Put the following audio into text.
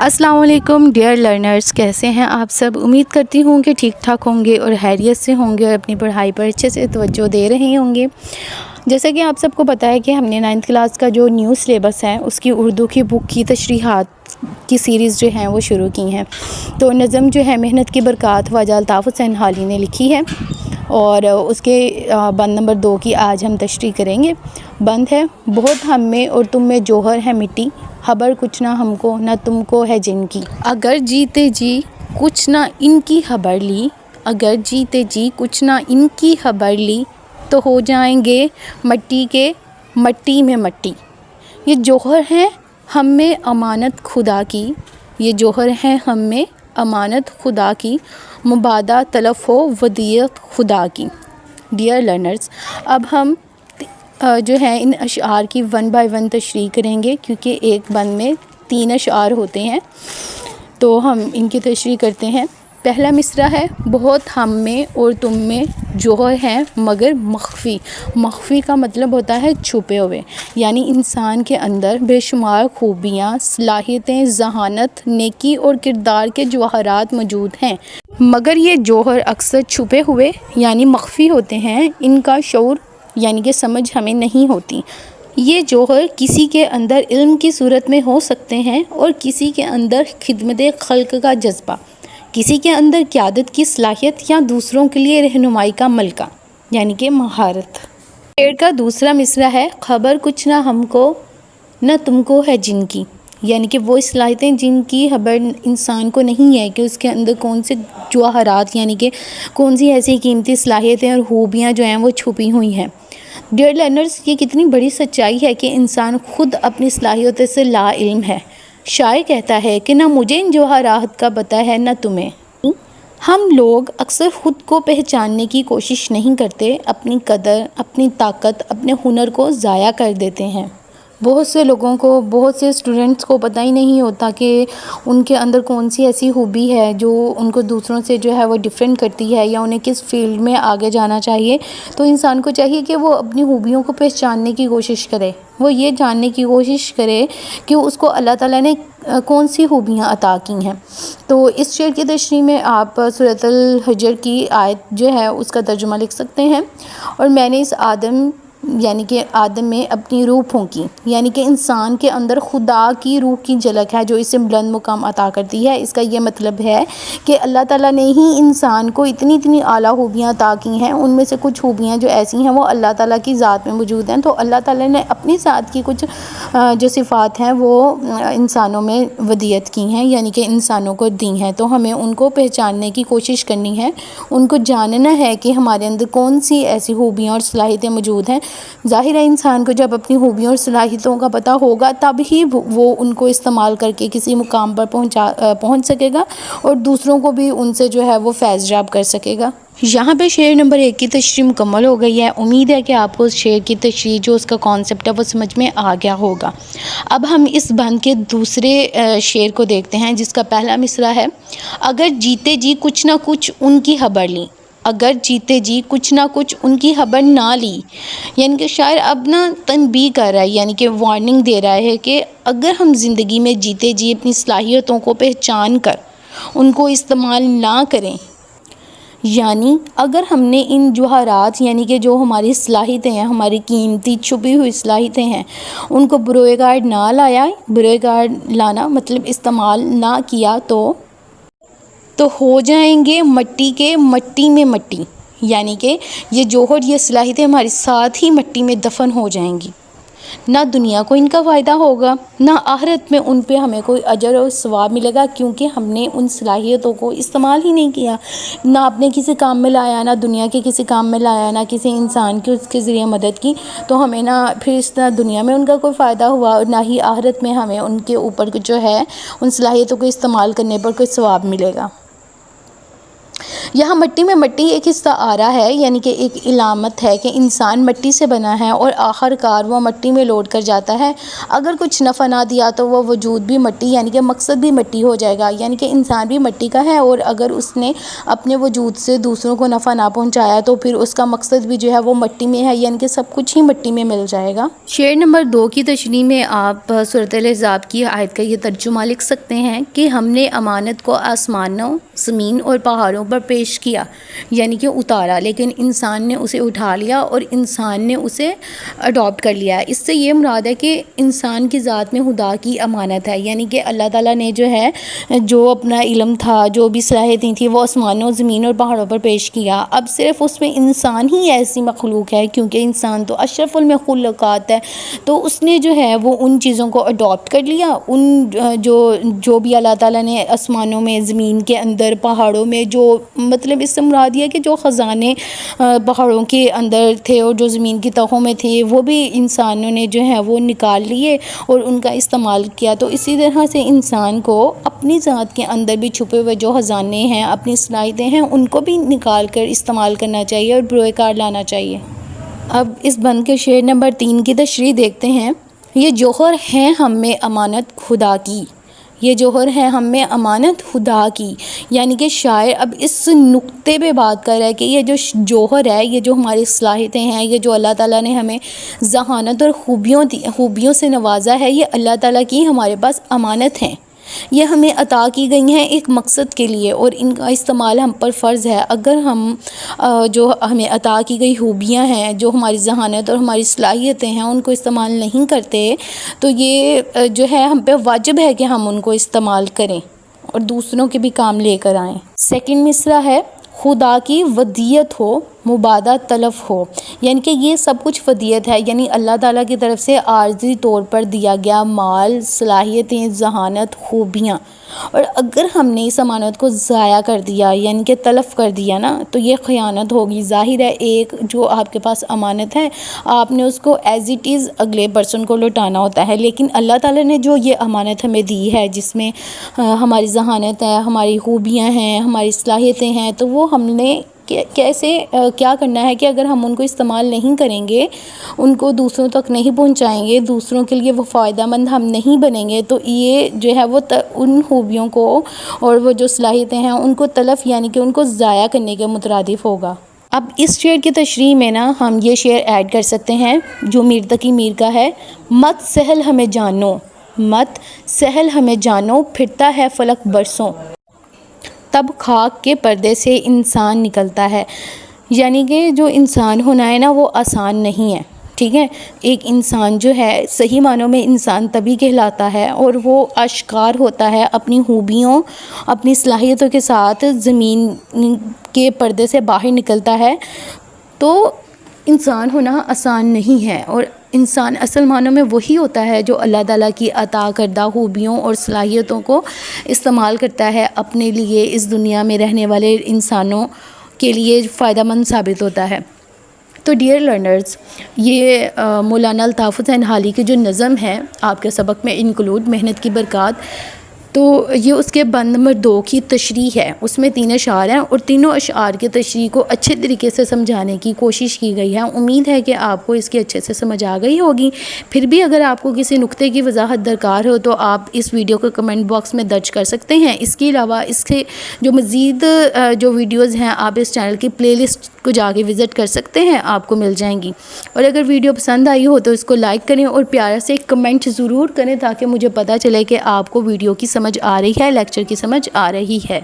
السلام علیکم dear learners, کیسے ہیں آپ سب؟ امید کرتی ہوں کہ ٹھیک ٹھاک ہوں گے اور خیریت سے ہوں گے اور اپنی پڑھائی پر اچھے سے توجہ دے رہے ہوں گے۔ جیسا کہ آپ سب کو پتہ ہے کہ ہم نے 9th کلاس کا جو نیو سلیبس ہے اس کی اردو کی بک کی تشریحات کی سیریز جو ہیں وہ شروع کی ہیں۔ تو نظم جو ہے محنت کی برکات خواجہ الطاف حسین حالی نے لکھی ہے اور اس کے بند نمبر 2 کی آج ہم تشریح کریں گے۔ بند ہے: بہت ہم میں اور تم میں جوہر ہے مٹی، خبر کچھ نہ ہم کو نہ تم کو ہے جن کی۔ اگر جیتے جی کچھ نہ ان کی خبر لی، اگر جیتے جی کچھ نہ ان کی خبر لی، تو ہو جائیں گے مٹی کے مٹی میں مٹی۔ یہ جوہر ہے ہم میں امانت خدا کی، یہ جوہر ہے ہم میں امانت خدا کی، مبادہ تلف ہو ودیعت خدا کی۔ ڈیئر لرنرز، اب ہم جو ہے ان اشعار کی 1 by 1 تشریح کریں گے، کیونکہ ایک بند میں 3 اشعار ہوتے ہیں، تو ہم ان کی تشریح کرتے ہیں۔ پہلا مصرع ہے: بہت ہم میں اور تم میں جوہر ہے مگر مخفی۔ مخفی کا مطلب ہوتا ہے چھپے ہوئے، یعنی انسان کے اندر بے شمار خوبیاں، صلاحیتیں، ذہانت، نیکی اور کردار کے جواہرات موجود ہیں، مگر یہ جوہر اکثر چھپے ہوئے یعنی مخفی ہوتے ہیں۔ ان کا شعور یعنی کہ سمجھ ہمیں نہیں ہوتی۔ یہ جوہر کسی کے اندر علم کی صورت میں ہو سکتے ہیں اور کسی کے اندر خدمت خلق کا جذبہ، کسی کے اندر قیادت کی صلاحیت یا دوسروں کے لیے رہنمائی کا ملکہ یعنی کہ مہارت۔ شعر کا دوسرا مصرع ہے: خبر کچھ نہ ہم کو نہ تم کو ہے جن کی، یعنی کہ وہ صلاحیتیں جن کی خبر انسان کو نہیں ہے کہ اس کے اندر کون سے جواہرات یعنی کہ کون سی ایسی قیمتی صلاحیتیں اور خوبیاں جو ہیں وہ چھپی ہوئی ہیں۔ ڈیئر لرنرز، یہ کتنی بڑی سچائی ہے کہ انسان خود اپنی صلاحیتوں سے لا علم ہے۔ شاعر کہتا ہے کہ نہ مجھے ان جواہرات کا پتہ ہے نہ تمہیں۔ ہم لوگ اکثر خود کو پہچاننے کی کوشش نہیں کرتے، اپنی قدر، اپنی طاقت، اپنے ہنر کو ضائع کر دیتے ہیں۔ بہت سے لوگوں کو، بہت سے اسٹوڈنٹس کو پتہ ہی نہیں ہوتا کہ ان کے اندر کون سی ایسی خوبی ہے جو ان کو دوسروں سے جو ہے وہ ڈیفرنٹ کرتی ہے، یا انہیں کس فیلڈ میں آگے جانا چاہیے۔ تو انسان کو چاہیے کہ وہ اپنی خوبیوں کو پہچاننے کی کوشش کرے، وہ یہ جاننے کی کوشش کرے کہ اس کو اللہ تعالیٰ نے کون سی خوبیاں عطا کی ہیں۔ تو اس شعر کی تشریح میں آپ سورۃ الحجر کی آیت جو ہے اس کا ترجمہ لکھ سکتے ہیں: اور میں نے اس آدم یعنی کہ آدم میں اپنی روح پھونکی، یعنی کہ انسان کے اندر خدا کی روح کی جھلک ہے جو اسے بلند مقام عطا کرتی ہے۔ اس کا یہ مطلب ہے کہ اللہ تعالیٰ نے ہی انسان کو اتنی اعلیٰ خوبیاں عطا کی ہیں۔ ان میں سے کچھ خوبیاں جو ایسی ہیں وہ اللہ تعالیٰ کی ذات میں موجود ہیں، تو اللہ تعالیٰ نے اپنی ذات کی کچھ جو صفات ہیں وہ انسانوں میں ودیعت کی ہیں، یعنی کہ انسانوں کو دی ہیں۔ تو ہمیں ان کو پہچاننے کی کوشش کرنی ہے، ان کو جاننا ہے کہ ہمارے اندر کون سی ایسی خوبیاں اور صلاحیتیں موجود ہیں۔ ظاہر ہے انسان کو جب اپنی خوبیوں اور صلاحیتوں کا پتہ ہوگا تب ہی وہ ان کو استعمال کر کے کسی مقام پر پہنچ سکے گا اور دوسروں کو بھی ان سے جو ہے وہ فیض یاب کر سکے گا۔ یہاں پہ شعر نمبر 1 کی تشریح مکمل ہو گئی ہے۔ امید ہے کہ آپ کو اس شعر کی تشریح جو اس کا کانسیپٹ ہے وہ سمجھ میں آ گیا ہوگا۔ اب ہم اس بند کے دوسرے شعر کو دیکھتے ہیں، جس کا پہلا مصرع ہے: اگر جیتے جی کچھ نہ کچھ ان کی خبر لی، اگر جیتے جی کچھ نہ کچھ ان کی خبر نہ لی۔ یعنی کہ شاعر اب تنبیہ کر رہا ہے، یعنی کہ وارننگ دے رہا ہے کہ اگر ہم زندگی میں جیتے جی اپنی صلاحیتوں کو پہچان کر ان کو استعمال نہ کریں، یعنی اگر ہم نے ان جواہرات یعنی کہ جو ہماری صلاحیتیں ہیں، ہماری قیمتی چھپی ہوئی صلاحیتیں ہیں، ان کو بروئے کار نہ لایا، بروئے کار لانا مطلب استعمال نہ کیا، تو ہو جائیں گے مٹی کے مٹی میں مٹی، یعنی کہ یہ جوہر، یہ صلاحیتیں ہمارے ساتھ ہی مٹی میں دفن ہو جائیں گی۔ نہ دنیا کو ان کا فائدہ ہوگا، نہ آخرت میں ان پہ ہمیں کوئی اجر اور ثواب ملے گا، کیونکہ ہم نے ان صلاحیتوں کو استعمال ہی نہیں کیا، نہ اپنے کسی کام میں لایا، نہ دنیا کے کسی کام میں لایا، نہ کسی انسان کی اس کے ذریعے مدد کی، تو ہمیں نہ پھر اس طرح دنیا میں ان کا کوئی فائدہ ہوا اور نہ ہی آخرت میں ہمیں ان کے اوپر جو ہے ان صلاحیتوں کو استعمال کرنے پر کوئی ثواب ملے گا۔ یہاں مٹی میں مٹی ایک حصہ آ رہا ہے، یعنی کہ ایک علامت ہے کہ انسان مٹی سے بنا ہے اور آخر کار وہ مٹی میں لوٹ کر جاتا ہے۔ اگر کچھ نفع نہ دیا تو وہ وجود بھی مٹی، یعنی کہ مقصد بھی مٹی ہو جائے گا، یعنی کہ انسان بھی مٹی کا ہے، اور اگر اس نے اپنے وجود سے دوسروں کو نفع نہ پہنچایا تو پھر اس کا مقصد بھی جو ہے وہ مٹی میں ہے، یعنی کہ سب کچھ ہی مٹی میں مل جائے گا۔ شعر نمبر 2 کی تشریح میں آپ سورۃ الاحزاب کی آیت کا یہ ترجمہ لکھ سکتے ہیں کہ ہم نے امانت کو آسمانوں، زمین اور پہاڑوں پر پیش کیا، یعنی کہ اتارا، لیکن انسان نے اسے اٹھا لیا اور انسان نے اسے اڈاپٹ کر لیا۔ اس سے یہ مراد ہے کہ انسان کی ذات میں خدا کی امانت ہے، یعنی کہ اللہ تعالیٰ نے جو ہے جو اپنا علم تھا، جو بھی صلاحیتیں تھیں، وہ آسمانوں، زمین اور پہاڑوں پر پیش کیا۔ اب صرف اس میں انسان ہی ایسی مخلوق ہے، کیونکہ انسان تو اشرف المخلوقات ہے، تو اس نے جو ہے وہ ان چیزوں کو اڈاپٹ کر لیا، ان جو بھی اللہ تعالیٰ نے آسمانوں میں، زمین کے اندر، پہاڑوں میں، جو مطلب اس سے مراد یہ ہے کہ جو خزانے پہاڑوں کے اندر تھے اور جو زمین کی تہوں میں تھے، وہ بھی انسانوں نے جو ہے وہ نکال لیے اور ان کا استعمال کیا۔ تو اسی طرح سے انسان کو اپنی ذات کے اندر بھی چھپے ہوئے جو خزانے ہیں، اپنی صلاحیتیں ہیں، ان کو بھی نکال کر استعمال کرنا چاہیے اور بروئے کار لانا چاہیے۔ اب اس بند کے شعر نمبر 3 کی تشریح دیکھتے ہیں۔ یہ جوہر ہے ہم میں امانت خدا کی، یہ جوہر ہے ہم میں امانت خدا کی، یعنی کہ شاعر اب اس نقطے پہ بات کر رہا ہے کہ یہ جو جوہر ہے، یہ جو ہماری صلاحیتیں ہیں، یہ جو اللہ تعالیٰ نے ہمیں ذہانت اور خوبیوں سے نوازا ہے، یہ اللہ تعالیٰ کی ہمارے پاس امانت ہیں، یہ ہمیں عطا کی گئی ہیں ایک مقصد کے لیے، اور ان کا استعمال ہم پر فرض ہے۔ اگر ہم جو ہمیں عطا کی گئی خوبیاں ہیں، جو ہماری ذہانت اور ہماری صلاحیتیں ہیں، ان کو استعمال نہیں کرتے تو یہ جو ہے ہم پہ واجب ہے کہ ہم ان کو استعمال کریں اور دوسروں کے بھی کام لے کر آئیں۔ سیکنڈ مصرع ہے، خدا کی ودیت ہو، مبادہ تلف ہو، یعنی کہ یہ سب کچھ ودیت ہے، یعنی اللہ تعالیٰ کی طرف سے عارضی طور پر دیا گیا مال، صلاحیتیں، ذہانت، خوبیاں، اور اگر ہم نے اس امانت کو ضائع کر دیا، یعنی کہ تلف کر دیا نا، تو یہ خیانت ہوگی۔ ظاہر ہے ایک جو آپ کے پاس امانت ہے، آپ نے اس کو ایز اٹ از اگلے پرسن کو لوٹانا ہوتا ہے، لیکن اللہ تعالیٰ نے جو یہ امانت ہمیں دی ہے، جس میں ہماری ذہانت ہے، ہماری خوبیاں ہیں، ہماری صلاحیتیں ہیں، تو وہ ہم نے کیا کرنا ہے کہ اگر ہم ان کو استعمال نہیں کریں گے، ان کو دوسروں تک نہیں پہنچائیں گے، دوسروں کے لیے وہ فائدہ مند ہم نہیں بنیں گے، تو یہ جو ہے وہ ان خوبیوں کو اور وہ جو صلاحیتیں ہیں ان کو تلف، یعنی کہ ان کو ضائع کرنے کے مترادف ہوگا۔ اب اس شعر کی تشریح میں نا ہم یہ شعر ایڈ کر سکتے ہیں جو میر تقی میر کا ہے، مت سہل ہمیں جانو، مت سہل ہمیں جانو، پھرتا ہے فلک برسوں، تب خاک کے پردے سے انسان نکلتا ہے، یعنی کہ جو انسان ہونا ہے نا وہ آسان نہیں ہے، ٹھیک ہے۔ ایک انسان جو ہے صحیح معنوں میں انسان تبھی کہلاتا ہے اور وہ آشکار ہوتا ہے اپنی خوبیوں، اپنی صلاحیتوں کے ساتھ زمین کے پردے سے باہر نکلتا ہے، تو انسان ہونا آسان نہیں ہے، اور انسان اصل معنوں میں وہی ہوتا ہے جو اللہ تعالیٰ کی عطا کردہ خوبیوں اور صلاحیتوں کو استعمال کرتا ہے اپنے لیے، اس دنیا میں رہنے والے انسانوں کے لیے فائدہ مند ثابت ہوتا ہے۔ تو ڈیئر لرنرز، یہ مولانا الطاف حسین حالی کی جو نظم ہے آپ کے سبق میں انکلوڈ، محنت کی برکات، تو یہ اس کے بند نمبر 2 کی تشریح ہے۔ اس میں 3 اشعار ہیں اور تینوں اشعار کی تشریح کو اچھے طریقے سے سمجھانے کی کوشش کی گئی ہے۔ امید ہے کہ آپ کو اس کی اچھے سے سمجھ آ گئی ہوگی۔ پھر بھی اگر آپ کو کسی نقطے کی وضاحت درکار ہو تو آپ اس ویڈیو کو کمنٹ باکس میں درج کر سکتے ہیں۔ اس کے علاوہ اس کے جو مزید جو ویڈیوز ہیں آپ اس چینل کی پلے لسٹ کو جا کے وزٹ کر سکتے ہیں، آپ کو مل جائیں گی۔ اور اگر ویڈیو پسند آئی ہو تو اس کو لائک کریں اور پیارا سے ایک کمنٹ ضرور کریں تاکہ مجھے پتہ چلے کہ آپ کو ویڈیو کی سمجھ آ رہی ہے، لیکچر کی سمجھ آ رہی ہے۔